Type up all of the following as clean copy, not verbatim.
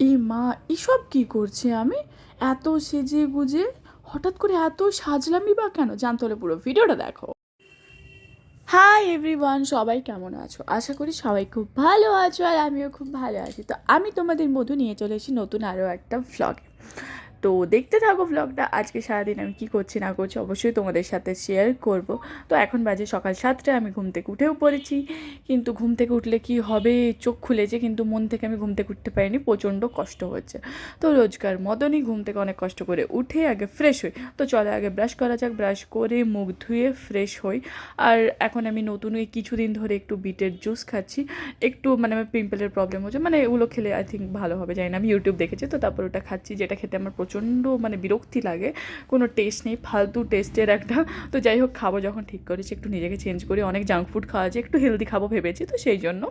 এই মা, এসব কি করছি আমি? এত সেজে গুজে হঠাৎ করে এত সাজলামই বা কেন? জানতে হলে পুরো ভিডিওটা দেখো। হাই এভরিওয়ান, সবাই কেমন আছো? আশা করি সবাই খুব ভালো আছো, আর আমিও খুব ভালো আছি। তো আমি তোমাদের মধু নিয়ে চলে এসেছি নতুন আরও একটা ভ্লগ। তো দেখতে থাকো ভ্লগটা। আজকে সারাদিন আমি কি করছি না করছি অবশ্যই তোমাদের সাথে শেয়ার করব। তো এখন বাজে সকাল 7টায়, আমি ঘুম থেকে উঠেও পড়েছি। কিন্তু ঘুম থেকে উঠলে কি হবে, চোখ খুলেছে কিন্তু মন থেকে আমি ঘুম থেকে উঠতে পারিনি, প্রচণ্ড কষ্ট হচ্ছে। তো রোজকার মতনই ঘুম থেকে অনেক কষ্ট করে উঠে আগে ফ্রেশ হই। তো চলো আগে ব্রাশ করা যাক, ব্রাশ করে মুখ ধুয়ে ফ্রেশ হই। আর এখন আমি নতুন ওই কিছুদিন ধরে একটু বিটের জুস খাচ্ছি। একটু মানে আমার পিম্পলের প্রবলেম হচ্ছে, মানে এগুলো খেলে আই থিঙ্ক ভালো হবে, জানি না, আমি ইউটিউব দেখেছি। তো তারপর ওটা খাচ্ছি, যেটা খেতে আমার প্রচণ্ড মানে বিরক্তি লাগে, কোনো টেস্ট নেই, ফালতু টেস্টের একটা। তো যাই হোক, খাবো যখন ঠিক করেছি একটু নিজেকে চেঞ্জ করি, অনেক জাঙ্ক ফুড খাওয়া যায়, একটু হেলদি খাবো ভেবেছি, তো সেই জন্য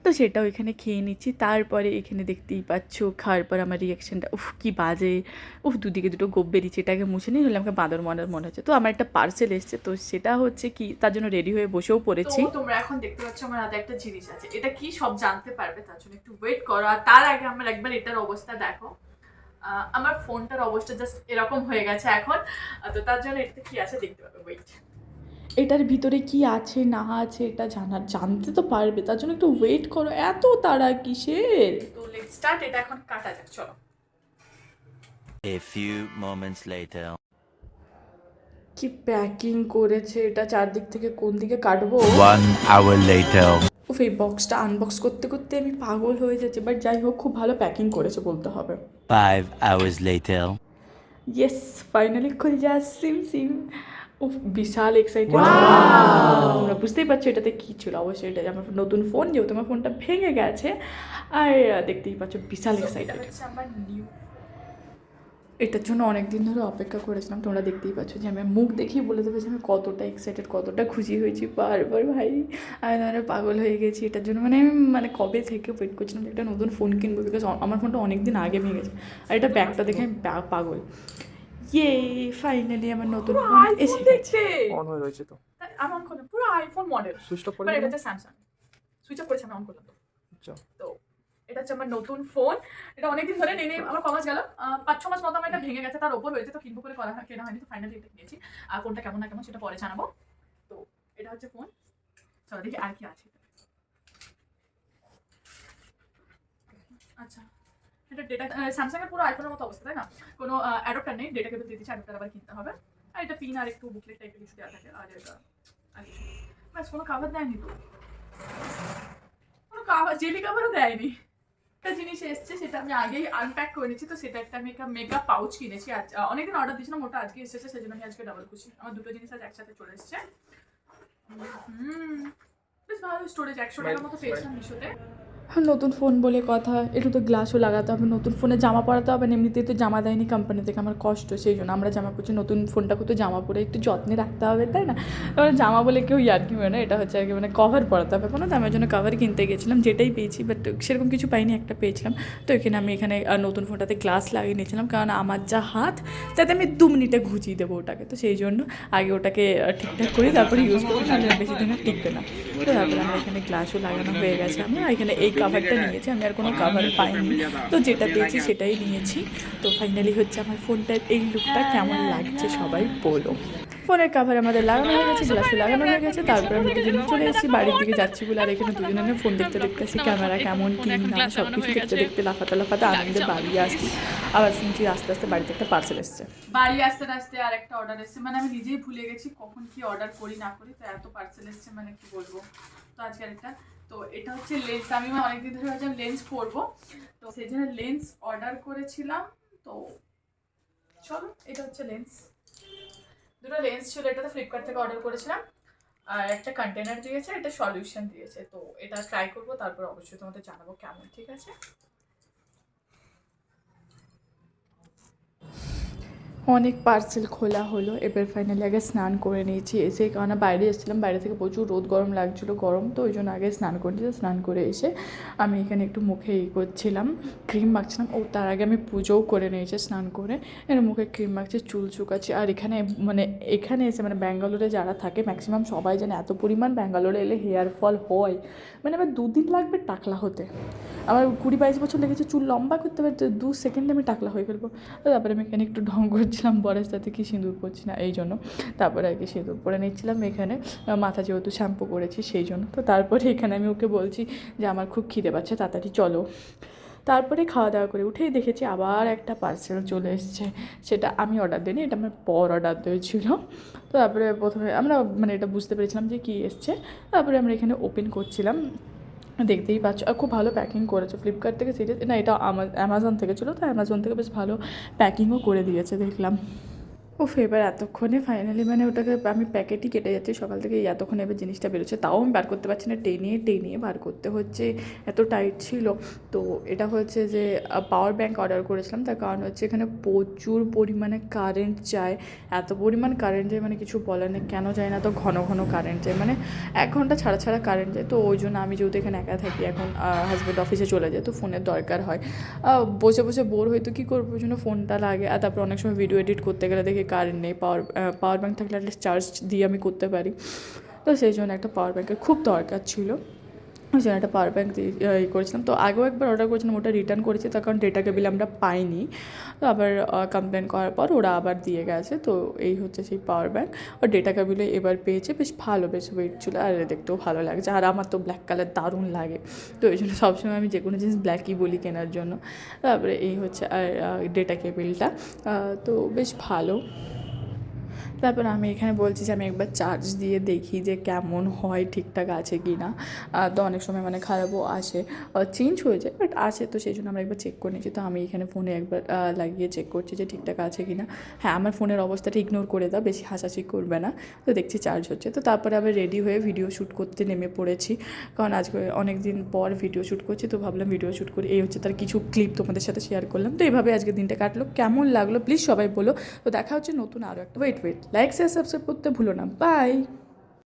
তো সেটাও এখানে খেয়ে নিচ্ছি। তারপরে এখানে দেখতেই পাচ্ছ, খাওয়ার পর আমার রিয়াকশানটা, উফ কি বাজে, উফ দুদিকে দুটো গোপ বেরিয়েছে, এটাকে মুছে নিয়ে হলে আমাকে বাঁদর মনের মনে হচ্ছে। তো আমার একটা পার্সেল এসছে, তো সেটা হচ্ছে কি, তার জন্য রেডি হয়ে বসেও পড়েছি। তো তোমরা এখন দেখতে পাচ্ছ আমার হাতে একটা জিনিস আছে, এটা কি সব জানতে পারবে, তার জন্য একটু ওয়েট করো। আর তার আগে আমার একবার এটার অবস্থা দেখো। আমার ফোনটার অবস্থা জাস্ট এরকম হয়ে গেছে এখন। তো তার জন্য এটাতে কি আছে দেখতে পাবে, ওয়েট। এটার ভিতরে কি আছে না আছে এটা জানতে তো পারবে, তার জন্য একটু ওয়েট করো, এত তাড়া কিসের? তো লেটস স্টার্ট, এটা এখন কাটা যাক, চলো। A few moments later. কি প্যাকিং করেছে এটা, চারদিক থেকে কোন দিকে কাটবো? 1 hour later. উফ, এই বক্সটা আনবক্স করতে করতে আমি পাগল হয়ে যাচ্ছি, বাট যাই হোক খুব ভালো প্যাকিং করেছে বলতে হবে। 5 hours later. ইয়েস, ফাইনালি খুল যা সিম সিম। উফ, বিশাল এক্সাইটেড। তোমরা বুঝতেই পারছো এটাতে কী ছিল, অবশ্যই এটা আমার নতুন ফোন, যেহেতু আমার ফোনটা ভেঙে গেছে। আর দেখতেই পাচ্ছ বিশাল এক্সাইটেড। আমার নিউ, এটার জন্য অনেক দিন ধরে অপেক্ষা করেছিলাম। তোমরা দেখতেই পাচ্ছ যে আমি মুখ দেখেই বলে দেবে যে আমি কতটা এক্সাইটেড, কতটা খুশি হয়েছি। বারবার ভাই আমি মানে পাগল হয়ে গেছি এটার জন্য, মানে আমি মানে কবে থেকে ওয়েট করছিলাম যে একটা নতুন ফোন কিনবো, বিকজ আমার ফোনটা অনেক দিন আগে ভেঙেছে। আর এটা ব্যাগটা দেখে আমি পাগল। ইয়ে, ফাইনালি আমার নতুন ফোন এসে গেছে। অন হয়ে রয়েছে তো। আমার অন করলাম, পুরো আইফোন মডেল, সুইচ অফ করে বাট এটা দিলাম। হচ্ছে স্যামসাং। সুইচ অফ করেছে, আমি অন করলাম তো। আচ্ছা। তো এটা হচ্ছে আমার নতুন ফোন। এটা অনেকদিন ধরে নেই, আমার কমাস গেল 5-6 মাস মতো আমার এটা ভেঙে গেছে, তার ওপর হয়েছে, তো কিনবো করে কেনা হয়নি, তো ফাইনালি এটা কিনেছি। আর ফোনটা কেমন না কেমন সেটা পরে জানাবো। তো এটা হচ্ছে ফোন, চলো দেখি আর কি আছে। আচ্ছা, এটা ডেটা স্যামসাং এর পুরো আইফোনের মতো অবস্থা, তাই না? কোনো অ্যাডাপ্টার নেই, ডেটা কেবল দিয়ে দিচ্ছে, অ্যাডাপ্টার আবার কিনতে হবে। আর এটা পিন আর একটু বুকলেট টাইপের কিছু দেওয়া থাকে, আর এটা আর কিছু ব্যাস, কোনো কাভার দেয়নি তো, কোনো কাভার, জেলি কাভারও দেয়নি। একটা জিনিস এসছে, সেটা আমি আগেই আনপ্যাক করে নিচ্ছি। তো সেটা একটা মেকআপ পাউচ কিনেছি, আজ অনেকদিন অর্ডার দিয়েছিলাম, ওটা আজকে এসেছে, সেজন্য আমি আজকে ডাবল খুশি। আমার দুটো জিনিস আজ একসাথে চলে এসছে। বেশ ভালো স্টোরেজ, 100 টাকার মতো পেয়েছিলাম মিশোতে। হ্যাঁ, নতুন ফোন বলে কথা, একটু তো গ্লাসও লাগাতে হবে, নতুন ফোনে জামা পরাতে হবে, এমনিতেই তো জামা দেয়নি কোম্পানি থেকে, আমার কষ্ট, সেই জন্য আমরা জামা পরছি। নতুন ফোনটাকে তো জামা পরে একটু যত্নে রাখতে হবে, তাই না? এবার জামা বলে কেউ ইয়ার্কি হয় না, এটা হচ্ছে আর কি, মানে কভার পরাতে হবে কোনো, তো আমি ওই জন্য কভার কিনতে গেছিলাম, যেটাই পেয়েছি, বাট সেরকম কিছু পাইনি, একটা পেয়েছিলাম। তো এখানে আমি নতুন ফোনটাতে গ্লাস লাগিয়ে নিয়েছিলাম, কারণ আমার যা হাত, যাতে আমি 2 মিনিটে ঘুচিয়ে দেবো ওটাকে, তো সেই জন্য আগে ওটাকে ঠিকঠাক করি, তারপরে ইউজ করবো, নাহলে বেশি দিন আর টিকবে না। তো তারপরে আমার এখানে গ্লাসও লাগানো হয়ে গেছে, আমার এখানে এই কাভারটা নিয়েছি, আমি আর কোনো কাভার পাইনি, তো যেটা পেয়েছি সেটাই নিয়েছি। তো ফাইনালি হচ্ছে আমার ফোনটার এই লুকটা কেমন লাগছে সবাই বলো। ফোনের কাভার আমাদের লাগানো হয়ে গেছে, গ্লাসও লাগানো হয়ে গেছে, তারপরে আমি দুজনে চলে এসেছি বাড়ির দিকে যাচ্ছি বলে। আর এখানে দুজনে ফোন দেখতে দেখতে আসি, ক্যামেরা কেমন কি না সব কিছু দেখতে দেখতে লাফাতে লাফাতে আনন্দে বাড়ি আসছি। আবার শুনছি আস্তে আস্তে বাড়িতে একটা পার্সেল এসছে। বাড়ি আসতে আসতে আর একটা অর্ডার এসছে, মানে আমি নিজেই ভুলে গেছি কখন কি অর্ডার করি না করি, তো এত পার্সেল এসছে, মানে কি বলবো। তো আজকে আরেকটা, তো এটা হচ্ছে লেন্স, আমি অনেকদিন ধরে ভাবছিলাম লেন্স পরবো, তো সেই জন্য লেন্স অর্ডার করেছিলাম। তো চলো, এটা হচ্ছে লেন্স, দুটো লেন্স ছিল, এটা তো ফ্লিপকার্ট থেকে অর্ডার করেছিলাম। আর একটা কন্টেনার দিয়েছে, এটা সলিউশন দিয়েছে, তো এটা ট্রাই করবো, তারপর অবশ্যই তোমাদের জানাবো কেমন, ঠিক আছে? অনেক পার্সেল খোলা হলো, এবার ফাইনালি আগে স্নান করে নিয়েছি। এসে কারণ বাইরে এসেছিলাম, বাইরে থেকে প্রচুর রোদ গরম লাগছিলো, গরম তো ওই জন্য আগে স্নান করে নিয়েছি। স্নান করে এসে আমি এখানে একটু মুখে করছিলাম, ক্রিম মাখছিলাম। ও তার আগে আমি পুজোও করে নিয়েছি স্নান করে। এর মুখে ক্রিম মাখছি, চুল চুকাচ্ছি। আর এখানে এখানে এসে ব্যাঙ্গালোরে যারা থাকে ম্যাক্সিমাম সবাই জানে এত পরিমাণ ব্যাঙ্গালোরে এলে হেয়ার ফল হয়, আমার 2 দিন লাগবে টাকলা হতে। আমার 20-22 বছর লেগেছে চুল লম্বা করতে, 2 সেকেন্ডে আমি টাকলা হয়ে ফেলবো। তো তারপরে আমি এখানে একটু ঢং করছিলাম বরের সাথে, কি সিঁদুর পরছি না এই জন্য। তারপরে আর কি সিঁদুর পরে নিচ্ছিলাম এখানে, মাথা যেহেতু শ্যাম্পু করেছি সেই জন্য। তো তারপরে এখানে আমি ওকে বলছি যে আমার খুব খিদে পাচ্ছে, তাড়াতাড়ি চলো। তারপরে খাওয়া দাওয়া করে উঠেই দেখেছি আবার একটা পার্সেল চলে এসছে। সেটা আমি অর্ডার দিইনি, এটা আমার বর অর্ডার দিয়েছিল। তো তারপরে প্রথমে আমরা এটা বুঝতে পেরেছিলাম যে কী এসছে। তারপরে আমরা এখানে ওপেন করছিলাম, দেখতেই পাচ্ছ। আর খুব ভালো প্যাকিং করেছে ফ্লিপকার্ট থেকে, সিরিয়াস না, এটা অ্যামাজন থেকে ছিল, তো অ্যামাজন থেকে বেশ ভালো প্যাকিংও করে দিয়েছে দেখলাম। এবার এতক্ষণে ফাইনালি ওটাকে আমি প্যাকেটই কেটে যাচ্ছি সকাল থেকে, এতক্ষণে এবার জিনিসটা বেরোচ্ছে, তাও আমি বার করতে পারছি না, টেনে বার করতে হচ্ছে, এত টাইট ছিল। তো এটা হচ্ছে যে পাওয়ার ব্যাঙ্ক অর্ডার করেছিলাম, তার কারণ হচ্ছে এখানে প্রচুর পরিমাণে কারেন্ট যায়, এত পরিমাণ কারেন্ট যায় কিছু বলার নেই। কেন যায় না, তো ঘন ঘন কারেন্ট যায়, 1 ঘন্টা ছাড়া ছাড়া কারেন্ট যায়। তো ওই জন্য আমি যেহেতু এখানে একা থাকি, এখন হাজব্যান্ড অফিসে চলে যায়, তো ফোনের দরকার হয়। বসে বসে বোর হয়তো কী করবো, ওই জন্য ফোনটা লাগে। আর তারপর অনেক সময় ভিডিও এডিট করতে গেলে দেখি কারেন্ট নেই, পাওয়ার ব্যাঙ্ক থাকলে অ্যাটলিস্ট চার্জ দিয়ে আমি করতে পারি। তো সেই জন্য একটা পাওয়ার ব্যাঙ্কের খুব দরকার ছিল, ওই জন্য একটা পাওয়ার ব্যাঙ্ক করেছিলাম। তো আগেও একবার অর্ডার করেছিলাম, ওটা রিটার্ন করেছি, তার কারণ ডেটা কেবিল আমরা পাইনি। তো আবার কমপ্লেন করার পর ওরা আবার দিয়ে গেছে। তো এই হচ্ছে সেই পাওয়ার ব্যাঙ্ক, ও ডেটা কেবিলে এবার পেয়েছে, বেশ ভালো, বেশ ওয়েট ছিল, আর দেখতেও ভালো লাগছে। আর আমার তো ব্ল্যাক কালার দারুণ লাগে, তো এই জন্য সবসময় আমি যে কোনো জিনিস ব্ল্যাকই বলি কেনার জন্য। তারপরে এই হচ্ছে আর ডেটা কেবিলটা, তো বেশ ভালো। তারপর আমি এখানে বলছি যে আমি একবার চার্জ দিয়ে দেখি যে কেমন হয়, ঠিকঠাক আছে কি না। তো অনেক সময় খারাপও আসে, চেঞ্জ হয়ে যায়, বাট আসে, তো সেই জন্য আমরা একবার চেক করে নিয়েছি। তো আমি এখানে ফোনে একবার লাগিয়ে চেক করছি যে ঠিকঠাক আছে কি না। হ্যাঁ, আমার ফোনের অবস্থাটা ইগনোর করে দাও, বেশি হাসাহাসি করবে না। তো দেখছি চার্জ হচ্ছে। তো তারপরে আবার রেডি হয়ে ভিডিও শ্যুট করতে নেমে পড়েছি, কারণ আজকে অনেক দিন পর ভিডিও শ্যুট করছি, তো ভাবলাম ভিডিও শ্যুট করি। এই হচ্ছে তার কিছু ক্লিপ তোমাদের সাথে শেয়ার করলাম। তো এইভাবে আজকে দিনটা কাটলো, কেমন লাগলো প্লিজ সবাই বলো। তো দেখা হচ্ছে নতুন আরও একটা, ওয়েট লাইক শেয়ার সাবস্ক্রাইব করতে ভুলো না, বাই।